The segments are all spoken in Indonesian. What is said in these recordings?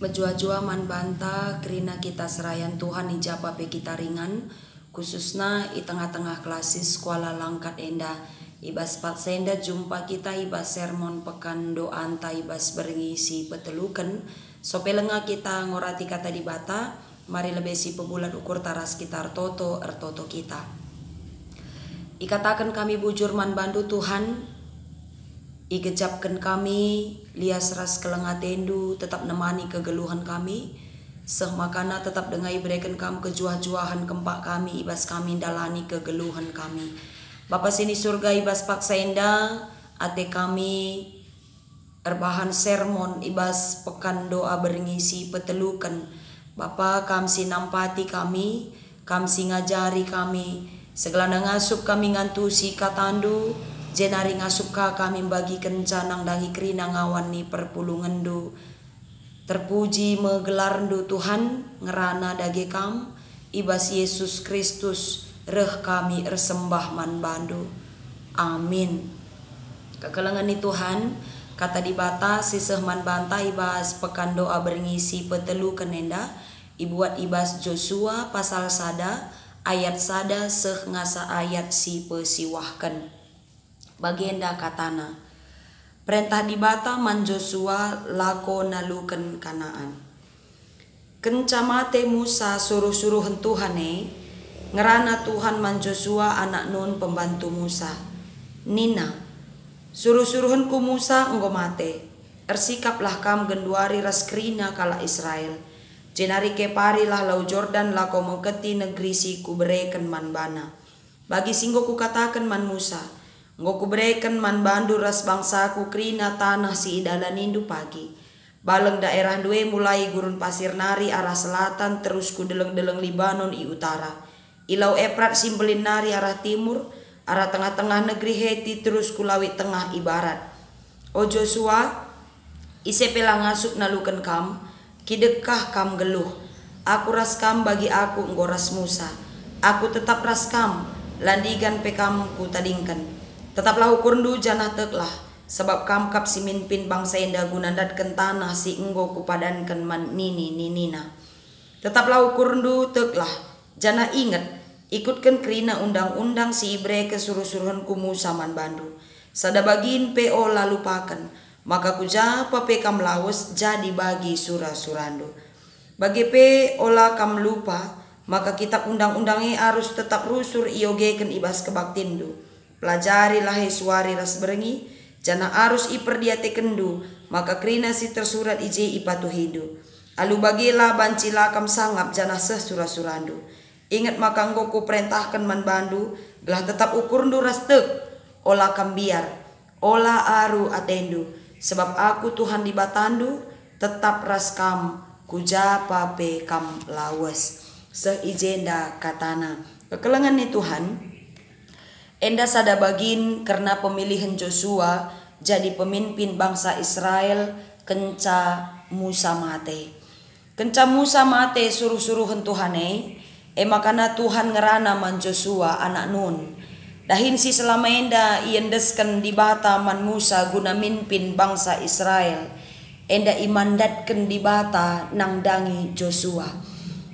Bejua-jua man banta kerina kita serayan Tuhan ijapa pe kita ringan khususna i tengah-tengah klasis sekolah langkat enda ibas paksenda jumpa kita ibas sermon pekan doa anta ibas berngisi petelukan sopelenga kita ngorati kata di bata mari lebih si pebulan ukur taras sekitar toto ertoto kita ikatakan kami bujur man bandu Tuhan igejapkan kami lias ras kelengat tendu tetap nemani kegeluhan kami seh makana tetap dengai berikan kamu kejuah-juahan kempak kami ibas kami dalani kegeluhan kami Bapa sini surga ibas paksa enda ate kami erbahan sermon ibas pekan doa berngisi petelukan Bapa kam si nampati kami kam si ngajari kami segala ngasup kami ngantusi katandu jenari ngasuka kami bagi kencanang dangi kerina ngawan ni perpulungandu terpuji megelarndu Tuhan ngerana dage kam ibas Yesus Kristus reh kami ersembah man bandu amin kekelengan ni Tuhan kata di bata siseh man banta ibas pekan doa berngisi petelu kenenda ibuat ibas Joshua pasal sada ayat sada seh ngasa ayat si pesiwahkan bagenda katana perintah di bata man Joshua lako naluken Kanaan kencamate Musa suruh-suruhan Tuhane ngerana Tuhan man Joshua anak Nun pembantu Musa Nina suruh-suruhanku Musa enggo mate ersikaplah kam genduari raskrina kala Israel jenari keparilah lau Jordan lako mengketi negeri si kubereken man bana bagi singgo ku katakan man Musa Nggo kuberikan man bandu ras bangsaku krina tanah si idalan indu pagi. Baleng daerah due mulai gurun pasir nari arah selatan terus ku deleng-deleng Libanon i utara. Ilau Efrat simbelin nari arah timur, arah tengah-tengah negeri Heti terus ku lawi tengah ibarat. O Joshua, ise pela ngasuk nalukan kam, kidekah kam geluh. Aku ras kam bagi aku nggo ras Musa. Aku tetap ras kam, landigan pekam ku tadingkan. Tetaplah ukurndu janah teklah sebab kam kap si minpin bangsa enda gunandat tanah si enggo kupadankan man ninina. Tetaplah ukurndu teklah janah ingat ikutkan kerina undang-undang si Ibre kesuruh-suruhan ku Musa man bandu. Sada bagin PO lalu pakan maka kujapa pe kam lawes jadi bagi surah-surandu. Bagi pe ola kam lupa maka kitab undang-undangnya harus tetap rusur iogeken ibas kebaktindu. Pelajarilah suari ras berengi jana arus iperdiate kendu maka krina si tersurat ije ipatu hidu alu bagilah bancila kam sangap jana seh surah-surandu ingat maka enggo ku perintahkan man bandu gelah tetap ukurndu ras tek ola kam biar ola aru atendu sebab aku Tuhan di batandu tetap ras kam kujapa pe kam lawes seh ijenda katana kekelengan ni Tuhan enda sada bagin karena pemilihan Joshua jadi pemimpin bangsa Israel kenca Musa mate. Kenca Musa mate suruh-suruhan Tuhane makana Tuhan ngerana man Joshua anak Nun. Dahin si selama enda iendeskan di bata man Musa guna mimpin bangsa Israel. Enda imandatkan di bata nang dangi Joshua.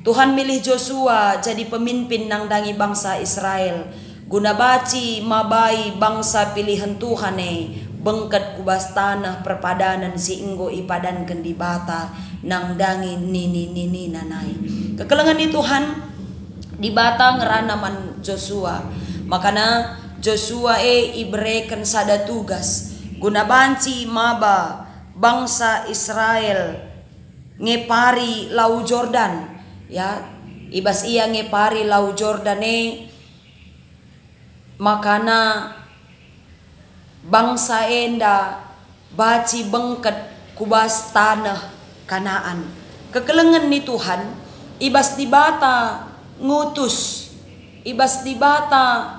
Tuhan milih Joshua jadi pemimpin nang dangi bangsa Israel. Guna baci mabai bangsa pilihan Tuhane bengket kubas tanah perpadanan si enggo ipadankan di bata nang dangi nini nanai. Kekelengan ni Tuhan di bata ngerana man Joshua. Makana Joshua iberikan sada tugas guna banci maba bangsa Israel ngepari lau Jordan ya ibas ia ngepari lau Jordan makana bangsa enda baci bengket kubas tanah Kanaan. Kekelengan ni Tuhan ibas di bata ngutus ibas di bata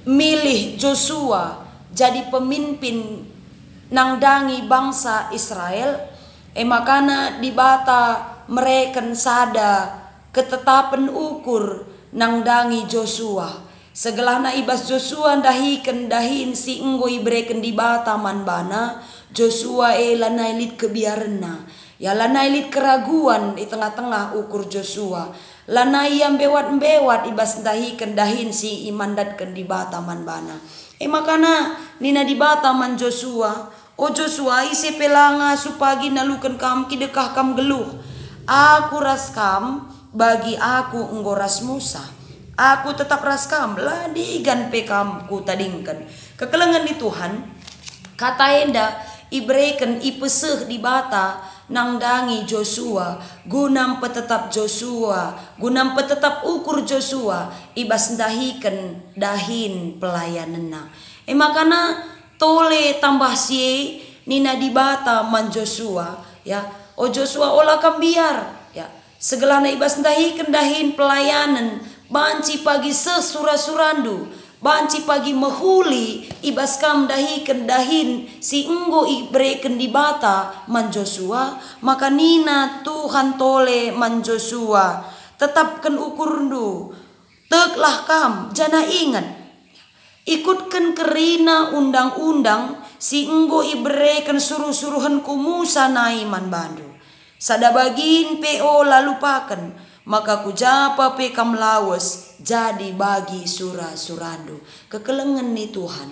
milih Joshua jadi pemimpin nang dangi bangsa Israel makana di bata mereken sada ketetapan ukur nang dangi Joshua. Segelahna ibas Joshua dahiken dahin si enggo ibreken di bata man bana Joshua lanai lit kebiarenna. Ya lanai lit keraguan di tengah-tengah ukur Joshua. Lanai yang bewat-bewat ibas dahikan dahin si imandatkan di bata man bana. Makana nina di bata man Joshua. O Joshua isi pelanga supagi nalukan kam kidekah kam geluh. Aku raskam bagi aku enggoras Musa. Aku tetap raskam ladigan pekam ku tadingkan. Kekelengan di Tuhan kata enda ibreken ipeseh di bata nang dangi Joshua gunam petetap Joshua gunam petetap ukur Joshua ibas dahikan dahin pelayanana. Makana tole tambah sie nina di bata man Joshua ya. O Joshua olah kambiar ya. Segelana ibas dahikan dahin pelayanan banci pagi sesura-surandu. Banci pagi mahuli ibas kam dahikan dahin si enggo ibreken di bata man Joshua. Maka nina Tuhan tole man Joshua tetapkan ukurndu. Teklah kam jana ingat. Ikutkan kerina undang-undang si enggo ibreken suruh-suruhan ku Musa naiman bandu. Sada bagin PO lalu paken. Maka kujapa pe kam lawas jadi bagi sura-surandu. Kekelengan ni Tuhan.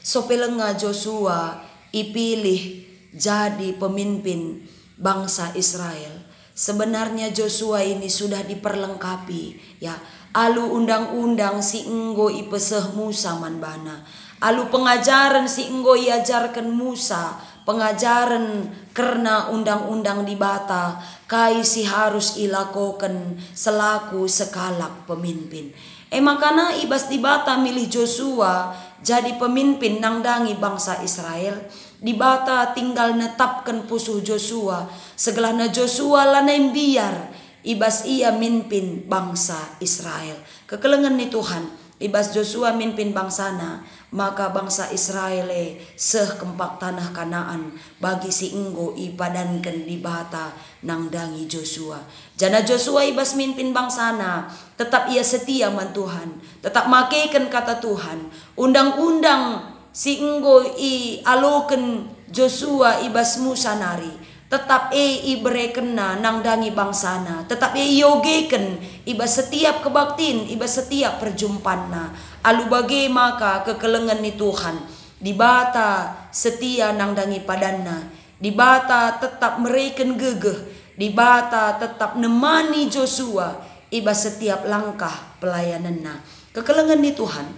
Sopelenga Joshua ipilih jadi pemimpin bangsa Israel. Sebenarnya Joshua ini sudah diperlengkapi ya. Alu undang-undang si enggo ipeseh Musa man bana. Alu pengajaran si enggo iajarkan Musa. Pengajaran karena undang-undang di bata kai si harus ilakokan selaku sekalak pemimpin. Makana ibas di bata milih Joshua jadi pemimpin nangdangi bangsa Israel. Di bata tinggal netapkan pusuh Joshua. Segelana Joshua lanai biar ibas ia mimpin bangsa Israel. Kekelengan ni Tuhan ibas Joshua mimpin bangsana. Maka bangsa Israel seh kempak tanah Kanaan bagi si enggo ipadankan di bata nangdangi Joshua. Jana Joshua ibas mimpin bangsana tetap ia setia man Tuhan. Tetap makaikan kata Tuhan. Undang-undang si enggo i aloken Joshua ibas Musa nari. Tetap ibrekena nangdangi bangsana. Tetap yogeken ibas setiap kebaktin, ibas setiap perjumpana. Alu bagi maka kekelengan ni Tuhan. Di bata setia nangdangi padanna. Di bata tetap mereken gegeh. Di bata tetap nemani Joshua ibas setiap langkah pelayananna. Kekelengan ni Tuhan.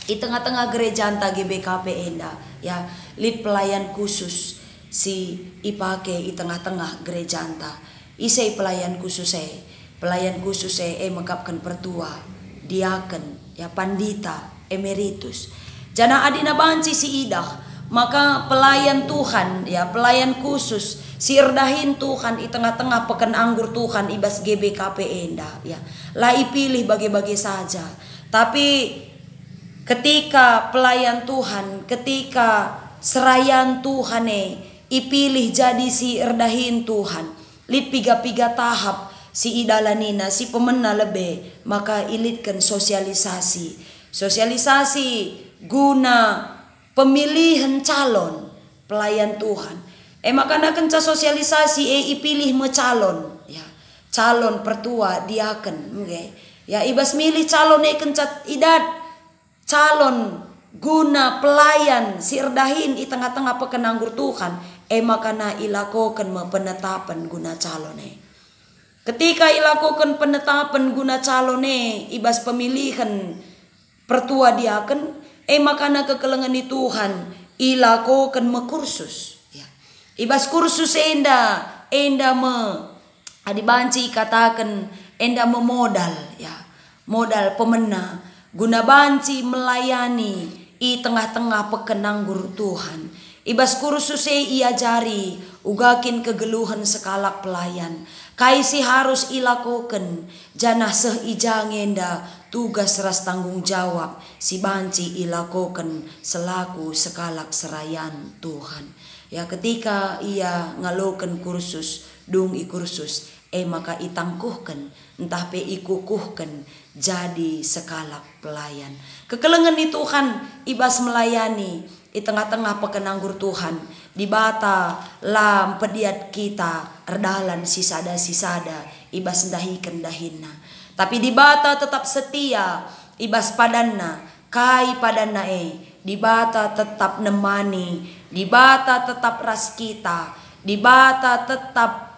Di tengah-tengah gereja anta GBKP enda ya, lid pelayan khusus si ipake di tengah-tengah gereja anta. Isai pelayan khusus mengkapkan pertua, diaken, ya pandita, emeritus. Jana adina banci si idah, maka pelayan Tuhan, ya pelayan khusus, si erdahin Tuhan di tengah-tengah pekan anggur Tuhan ibas GBKP enda, ya. Lah ipilih bagi-bagi saja. Tapi ketika pelayan Tuhan, ketika serayan Tuhan ipilih jadi si erdahin Tuhan, lid piga-piga tahap si idalanina si pemena lebe, maka ilitkan sosialisasi guna pemilihan calon pelayan Tuhan. Maka nak kenca sosialisasi ipilih calon, ya calon pertua diaken, okay? Ya ibas milih calon kenca idat calon guna pelayan si erdahin di tengah-tengah pekenanggur Tuhan. Maka na ilakokan penetapan guna calon Ketika ilakokan penetapan guna calon ibas pemilihan pertua diaken, maka na kekelengan di Tuhan ilakokan kursus. Ya. Ibas kursus enda adibanci katakan enda memodal, ya modal pemena guna banci melayani i tengah-tengah pekenanggur Tuhan. Ibas kursus iajari ugakin kegeluhan sekalak pelayan. Kaisi harus ilakoken janah seh ijangenda tugas ras tanggung jawab si banci ilakoken selaku sekalak serayan Tuhan. Ya ketika ia ngaloken kursus dung i kursus maka itangkuhken entah pe ikukuhken jadi sekalak pelayan. Kekelengan di Tuhan ibas melayani i tengah-tengah pekenanggur Tuhan, di bata lam pediat kita erdalan sisada ibas dahikan dahinna. Tapi di bata tetap setia ibas padanna kai padanna di bata tetap nemani, di bata tetap ras kita, di bata tetap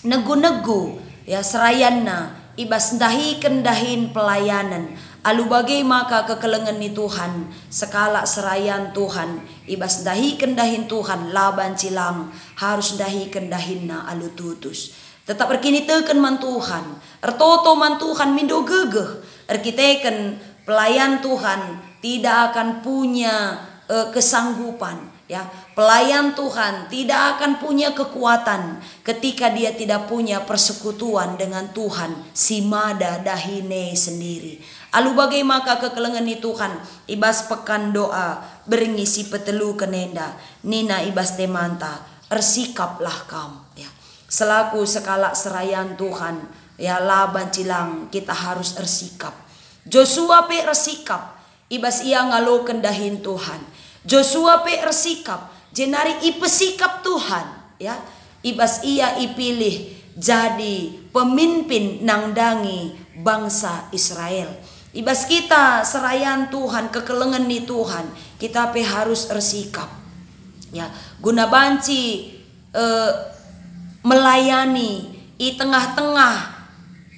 negu-negu ya serayanna ibas dahikan dahin pelayanan. Alu bagai maka kekelengan ni Tuhan sekala serayan Tuhan ibas dahi kendahin Tuhan laban cilang harus dahi kendahinna alu tutus tetap erkini teken man Tuhan ertoto man Tuhan mindo gegeh erkiteken pelayan Tuhan tidak akan punya kesanggupan ya. Pelayan Tuhan tidak akan punya kekuatan ketika dia tidak punya persekutuan dengan Tuhan simada dahine sendiri. Alu bagai maka kekelengan ni Tuhan ibas pekan doa berngisi petelu kenenda nina ibas temanta ersikaplah kam ya. Selaku sekala serayan Tuhan ya laban cilang kita harus ersikap. Joshua pe ersikap ibas ia ngalo kendahin Tuhan. Joshua pe ersikap jenari ipesikap Tuhan ya ibas ia ipilih jadi pemimpin nangdangi bangsa Israel. Ibas kita serayan Tuhan kekelengan ni Tuhan kita pe harus ersikap ya guna banci melayani i tengah-tengah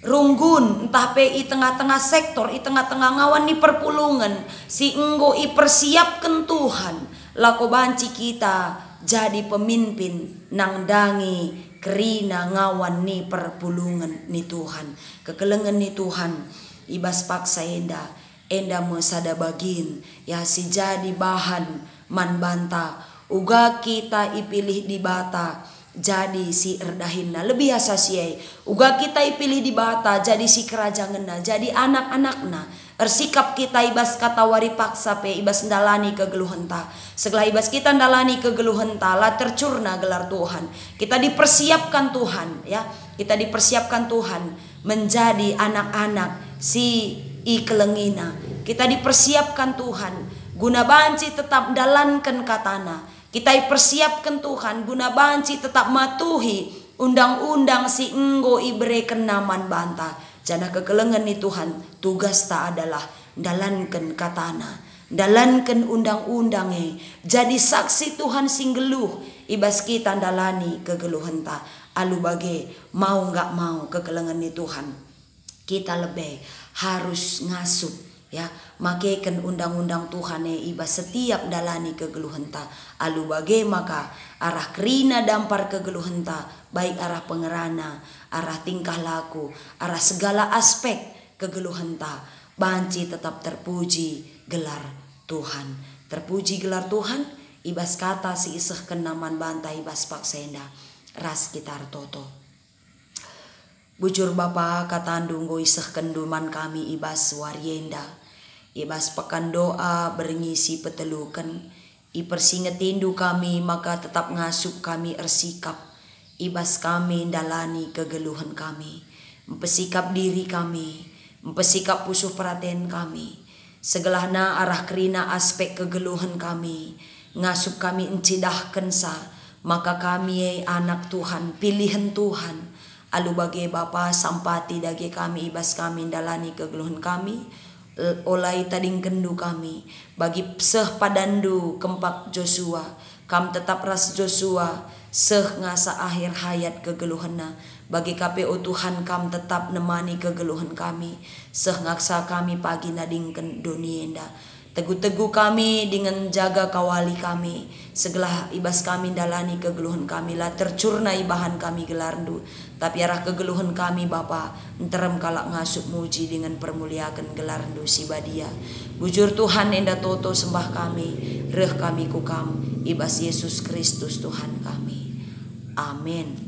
runggun entah pe i tengah-tengah sektor i tengah-tengah ngawan ni perpulungan si enggo i persiapkan Tuhan lako banci kita jadi pemimpin nangdangi kerina ngawan ni perpulungan ni Tuhan kekelengan ni Tuhan ibas paksa enda mesada bagin ya si jadi bahan man banta uga kita ipilih di bata jadi si erdahinna lebih asasiai uga kita ipilih di bata jadi si kerajanganna jadi anak-anakna ersikap kita ibas kata wari paksa pe ibas ndalani kegeluhenta segala ibas kita ndalani kegeluhenta lah tercurna gelar Tuhan kita dipersiapkan Tuhan ya kita dipersiapkan Tuhan menjadi anak-anak si ikelengina kita dipersiapkan Tuhan guna banci tetap dalankan katana kita dipersiapkan Tuhan guna banci tetap matuhi undang-undang si enggo ibereken naman banta jana kekelengan ni Tuhan tugas ta adalah dalankan katana dalankan undang-undangnya jadi saksi Tuhan sing geluh ibas kita dalani kegeluhenta alu bage mau nggak mau kekelengan ni Tuhan kita lebih harus ngasup ya makaikan undang-undang Tuhan ibas setiap dalani kegeluhenta alu bagai maka arah kerina dampar kegeluhenta baik arah pengerana arah tingkah laku arah segala aspek kegeluhenta banci tetap terpuji gelar Tuhan terpuji gelar Tuhan ibas kata si iseh kenaman bantai ibas paksenda ras kitar toto. Bujur Bapa katandung go iseh kenduman kami ibas waryenda ibas pekan doa berngisi petelukan ipersingetindu kami maka tetap ngasup kami ersikap ibas kami dalani kegeluhan kami mempesikap diri kami mempesikap pusuh perhatian kami segelahna arah kerina aspek kegeluhan kami ngasup kami encidahkan sa maka kami anak Tuhan pilihan Tuhan alu bagai Bapa sampati dage kami ibas kami dalani kegeluhan kami olai tading kendu kami bagi seh padandu kempak Joshua kam tetap ras Joshua seh ngasa akhir hayat kegeluhanna bagi KPU Tuhan kam tetap nemani kegeluhan kami seh ngaksa kami pagi nadingken dunienda teguh-teguh kami dengan jaga kawali kami segala ibas kami dalani kegeluhan kami lah tercurna ibahan kami gelarndu tapi arah kegeluhan kami Bapa enterem kalak ngasup muji dengan permuliakan gelarndu si badia bujur Tuhan enda toto sembah kami reh kami kukam ibas Yesus Kristus Tuhan kami amin.